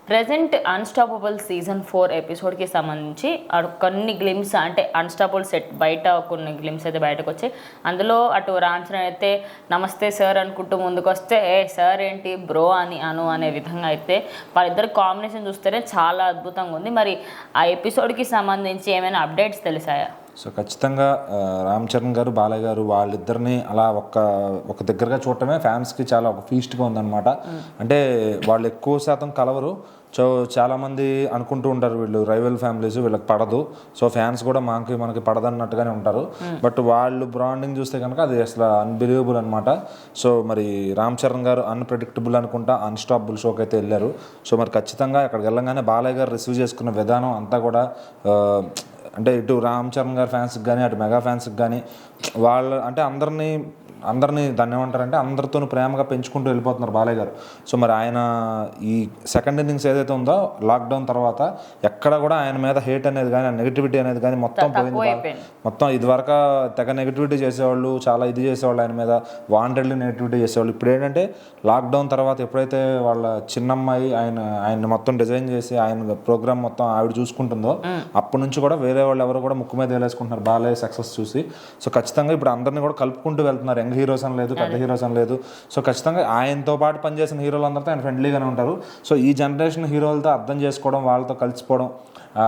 Present unstoppable season 4 ఎపిసోడ్కి సంబంధించి కొన్ని glimpse అంటే అన్స్టాపబుల్ సెట్ బయట కొన్ని గ్లిమ్స్ అయితే బయటకు వచ్చాయి. అందులో అటు రామ్ చరణ్ అయితే నమస్తే సార్ అనుకుంటూ ముందుకు వస్తే ఏ సార్ ఏంటి బ్రో అని అనే విధంగా అయితే వాళ్ళిద్దరు కాంబినేషన్ చూస్తేనే చాలా అద్భుతంగా ఉంది. మరి ఆ ఎపిసోడ్కి సంబంధించి ఏమైనా అప్డేట్స్ తెలిసాయా? సో ఖచ్చితంగా రామ్ చరణ్ గారు బాలయ్య గారు వాళ్ళిద్దరిని అలా ఒక దగ్గరగా చూడటమే ఫ్యాన్స్కి చాలా ఒక ఫీస్ట్గా ఉందన్నమాట. అంటే వాళ్ళు ఎక్కువ శాతం కలవరు. సో చాలామంది అనుకుంటూ ఉంటారు వీళ్ళు రైవల్ ఫ్యామిలీస్, వీళ్ళకి పడదు, సో ఫ్యాన్స్ కూడా మనకి పడదన్నట్టుగానే ఉంటారు. బట్ వాళ్ళు బ్రాండింగ్ చూస్తే కనుక అది అసలు అన్బిలీవబుల్ అనమాట. సో మరి రామ్ చరణ్ గారు అన్ప్రెడిక్టబుల్ అనుకుంటా అన్స్టాపబుల్ షోకి అయితే వెళ్ళారు. సో మరి ఖచ్చితంగా అక్కడికి వెళ్ళంగానే బాలయ్య గారు రిసీవ్ చేసుకున్న విధానం అంతా కూడా అంటే ఇటు రామ్ చరణ్ గారి ఫ్యాన్స్కి కానీ అటు మెగా ఫ్యాన్స్కి కానీ వాళ్ళు అంటే అందరినీ దాన్ని ఏమంటారంటే అందరితోనూ ప్రేమగా పెంచుకుంటూ వెళ్ళిపోతున్నారు బాలయ్య గారు. సో మరి ఆయన ఈ సెకండ్ ఇన్నింగ్స్ ఏదైతే ఉందో లాక్డౌన్ తర్వాత ఎక్కడ కూడా ఆయన మీద హేట్ అనేది కానీ నెగిటివిటీ అనేది కానీ మొత్తం పోయింది. మొత్తం ఇదివరకు తెగ నెగిటివిటీ చేసేవాళ్ళు, చాలా ఇది చేసేవాళ్ళు, ఆయన మీద వాంటెడ్లీ నెగిటివిటీ చేసేవాళ్ళు. ఇప్పుడు ఏంటంటే లాక్డౌన్ తర్వాత ఎప్పుడైతే వాళ్ళ చిన్నమ్మాయి ఆయన మొత్తం డిజైన్ చేసి ఆయన ప్రోగ్రామ్ మొత్తం ఆవిడ చూసుకుంటుందో అప్పటి నుంచి కూడా వేరే వాళ్ళు ఎవరు కూడా ముక్కు మీద వేలేసుకుంటున్నారు బాలయ్య సక్సెస్ చూసి. సో ఖచ్చితంగా ఇప్పుడు అందరినీ కూడా కలుపుకుంటూ వెళ్తున్నారు. యంగ్ హీరోస్ అని లేదు, పెద్ద హీరోస్ అని లేదు. సో ఖచ్చితంగా ఆయనతో పాటు పనిచేసిన హీరోలు అందరితో ఆయన ఫ్రెండ్లీగానే ఉంటారు. సో ఈ జనరేషన్ హీరోలతో అర్థం చేసుకోవడం, వాళ్ళతో కలిసిపోవడం,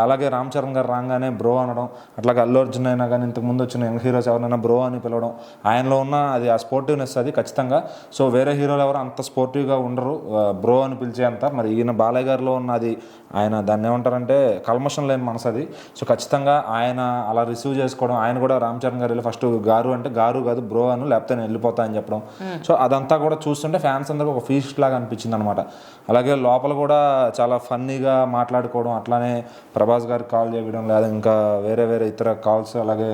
అలాగే రామ్ చరణ్ గారు రాగానే బ్రో అనడం, అట్లాగే అల్లు అర్జున్ అయినా కానీ ఇంతకుముందు వచ్చిన యంగ్ హీరోస్ ఎవరైనా బ్రో అని పిలవడం, ఆయనలో ఉన్న అది ఆ స్పోర్టివ్నెస్ అది ఖచ్చితంగా. సో వేరే హీరోలు ఎవరు అంత స్పోర్టివ్గా ఉండరు బ్రో అని పిలిచే అంత. మరి ఈయన బాలయ్య గారిలో ఉన్న అది ఆయన దాన్ని ఏమంటారంటే కల్మషం లేని మనసు అది. సో ఖచ్చితంగా ఆయన అలా రిసీవ్ చేసుకోవడం, ఆయన కూడా రామ్ చరణ్ గారు వెళ్ళి ఫస్ట్ గారు అంటే గారు కాదు బ్రో అని, లేకపోతే నేను వెళ్ళిపోతా అని చెప్పడం. సో అదంతా కూడా చూస్తుంటే ఫ్యాన్స్ అందరికీ ఒక ఫీస్ట్ లాగా అనిపించింది అనమాట. అలాగే లోపల కూడా చాలా ఫన్నీగా మాట్లాడుకోవడం, అట్లానే ప్రభాస్ గారికి కాల్ చేయడం, లేదా ఇంకా వేరే ఇతర కాల్స్, అలాగే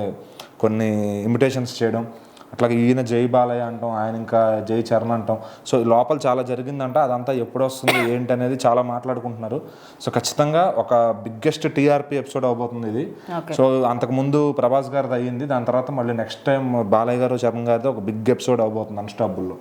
కొన్ని ఇమిటేషన్స్ చేయడం, అట్లాగే ఈయన జై బాలయ్య అంటాం, ఆయన ఇంకా జై చరణ్ అంటాం. సో లోపల చాలా జరిగిందంట. అదంతా ఎప్పుడు వస్తుంది ఏంటి అనేది చాలా మాట్లాడుకుంటున్నారు. సో ఖచ్చితంగా ఒక బిగ్గెస్ట్ టీఆర్పీ ఎపిసోడ్ అవబోతుంది ఇది. సో అంతకుముందు ప్రభాస్ గారిది అయ్యింది, దాని తర్వాత మళ్ళీ నెక్స్ట్ టైం బాలయ్య గారు చరణ్ గారిది ఒక బిగ్ ఎపిసోడ్ అవబోతుంది అన్స్టాపబుల్లో.